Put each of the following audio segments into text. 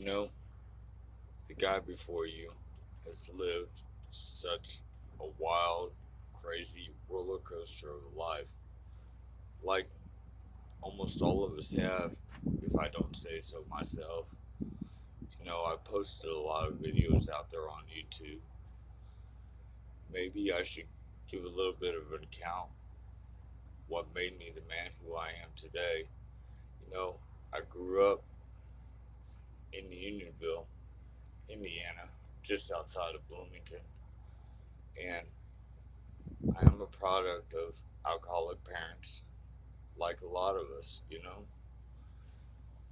know, the guy before you has lived such a wild, crazy roller coaster of a life, like almost all of us have, if I don't say so myself. I posted a lot of videos out there on YouTube. Maybe I should give a little bit of an account what made me the man who I am today. You know, I grew up in Unionville, Indiana, just outside of Bloomington, and I am a product of alcoholic parents, like a lot of us.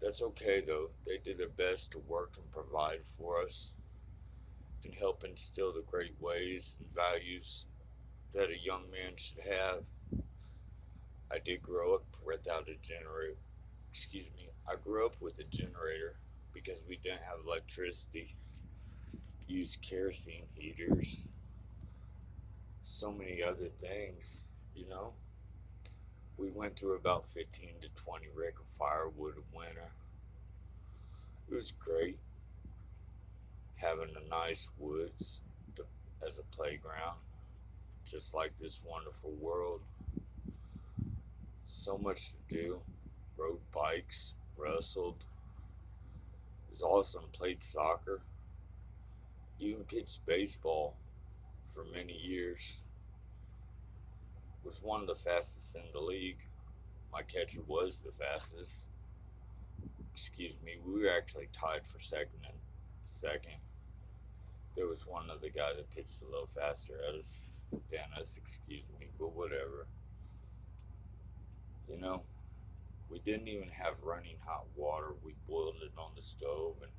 That's okay though. They did their best to work and provide for us and help instill the great ways and values that a young man should have. I did grow up without a generator. Excuse me. I grew up with a generator because we didn't have electricity. Used kerosene heaters, so many other things. We went through about 15 to 20 rick of firewood a winter. It was great having a nice woods as a playground, just like this wonderful world. So much to do. Rode bikes, wrestled. It was awesome. Played soccer. Even pitched baseball for many years. Was one of the fastest in the league. My catcher was the fastest. Excuse me. We were actually tied for second. There was one other guy that pitched a little faster than us, excuse me, but whatever. You know, we didn't even have running hot water. We boiled it on the stove and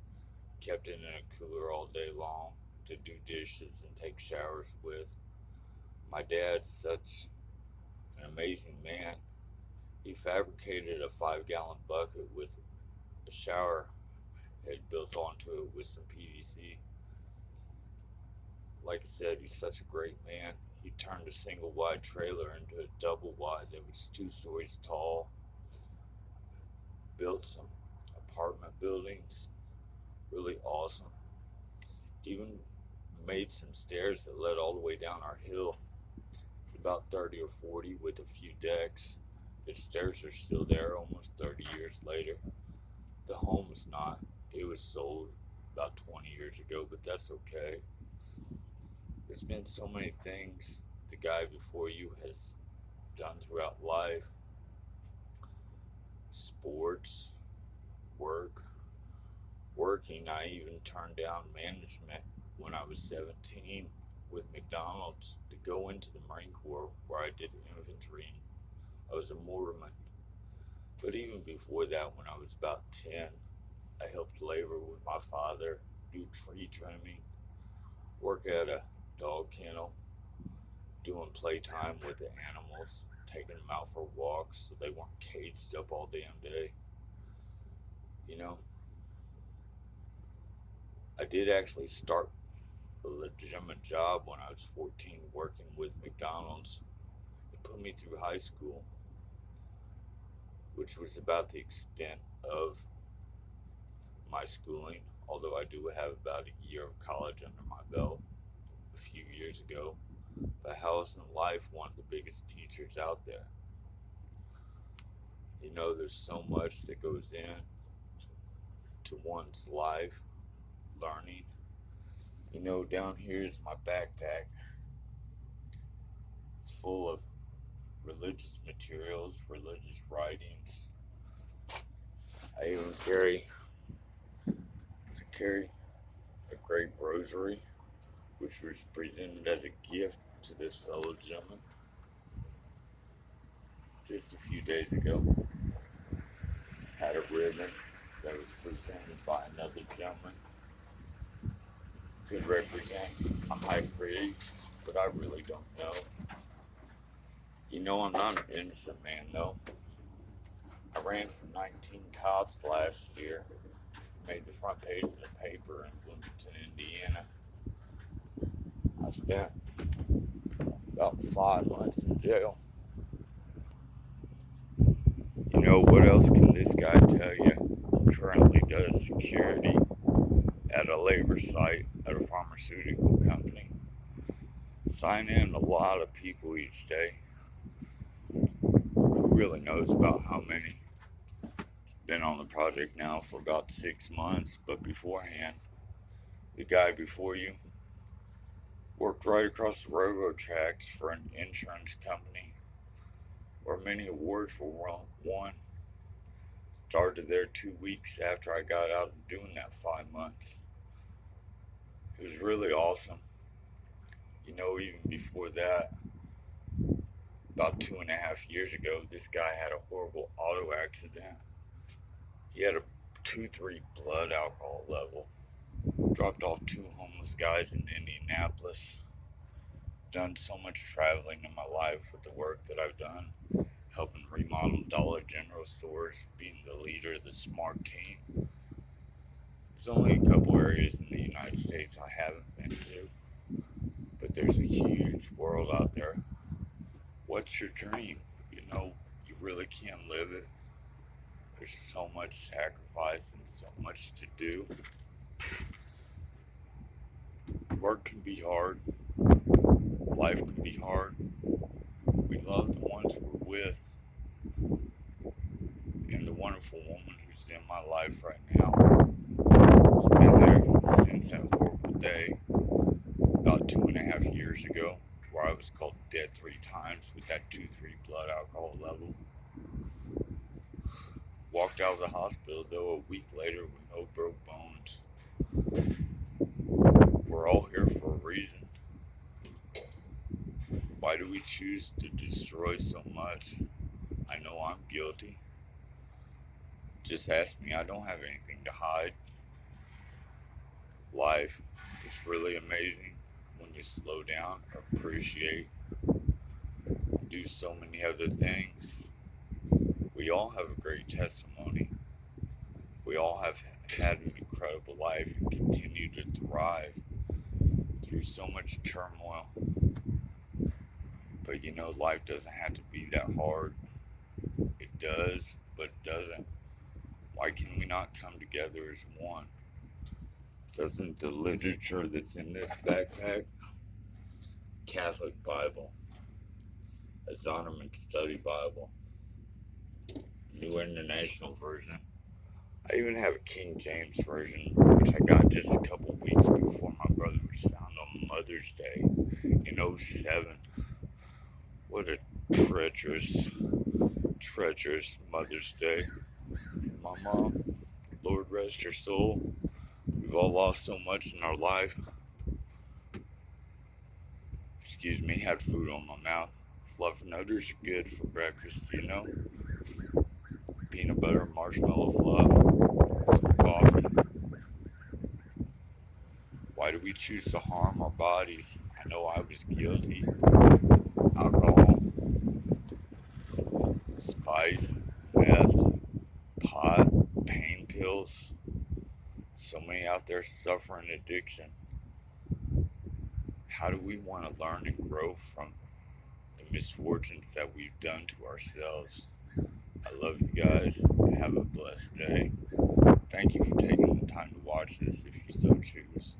kept it in a cooler all day long to do dishes and take showers with. My dad's such an amazing man. He fabricated a 5 gallon bucket with a shower head built onto it with some PVC. Like I said, he's such a great man. He turned a single wide trailer into a double wide that was 2 stories tall, built some apartment buildings, really awesome. Even made some stairs that led all the way down our hill. It's about 30 or 40 with a few decks. The stairs are still there almost 30 years later. The home's not. It was sold about 20 years ago, but that's okay. There's been so many things the guy before you has done throughout life: sports, work, working. I even turned down management when I was 17 with McDonald's to go into the Marine Corps where I did infantry. I was a mortarman. But even before that, when I was about 10, I helped labor with my father, do tree trimming, work at a dog kennel, doing playtime with the animals, taking them out for walks so they weren't caged up all damn day. You know, I did actually start a legitimate job when I was 14 working with McDonald's. It put me through high school, which was about the extent of my schooling, although I do have about a year of college under my belt a few years ago. But how isn't life one of the biggest teachers out there? There's so much that goes in to one's life, learning. Down here is my backpack. It's full of religious materials, religious writings. I even carry a great rosary, which was presented as a gift to this fellow gentleman just a few days ago. Had a ribbon that was presented by another gentleman. Could represent a high priest, but I really don't know. I'm not an innocent man though. I ran for 19 cops last year. Made the front page of the paper in Bloomington, Indiana. I spent about 5 months in jail. What else can this guy tell you? He currently does security at a labor site at a pharmaceutical company. Sign in a lot of people each day. Who really knows about how many? Been on the project now for about 6 months, but beforehand, the guy before you worked right across the railroad tracks for an insurance company where many awards were won. Started there 2 weeks after I got out of doing that 5 months. It was really awesome. Even before that, about 2.5 years ago, this guy had a horrible auto accident. He had a 2-3 blood alcohol level. Dropped off 2 homeless guys in Indianapolis. Done so much traveling in my life with the work that I've done, helping remodel Dollar General stores, being the leader of the SMART team. There's only a couple areas in the United States I haven't been to, but there's a huge world out there. What's your dream? You really can't live it. There's so much sacrifice and so much to do. Work can be hard. Life can be hard. We love the ones we're with. And the wonderful woman who's in my life right now has been there since that horrible day about 2.5 years ago where I was called dead 3 times with that 2-3 blood alcohol level. Walked out of the hospital though a week later with no broke bones. We're all here for a reason. Why do we choose to destroy so much? I know I'm guilty. Just ask me, I don't have anything to hide. Life is really amazing when you slow down, appreciate, do so many other things. We all have a great testimony. We all have had an incredible life and continue to thrive through so much turmoil. But life doesn't have to be that hard. It does, but it doesn't. Why can we not come together as one? Doesn't the literature that's in this backpack, Catholic Bible, a Zondervan Study Bible, New International Version, I even have a King James Version, which I got just a couple weeks before my brother was found on Mother's Day in '07. What a treacherous Mother's Day for my mom. Lord rest her soul. We've all lost so much in our life. Excuse me, had food on my mouth. Fluffernutters are good for breakfast, Peanut butter, marshmallow fluff, some coffee. Why do we choose to harm our bodies? I know I was guilty. Alcohol, spice, meth, pot, pain pills. So many out there suffering addiction. How do we want to learn and grow from the misfortunes that we've done to ourselves? I love you guys. Have a blessed day. Thank you for taking the time to watch this if you so choose.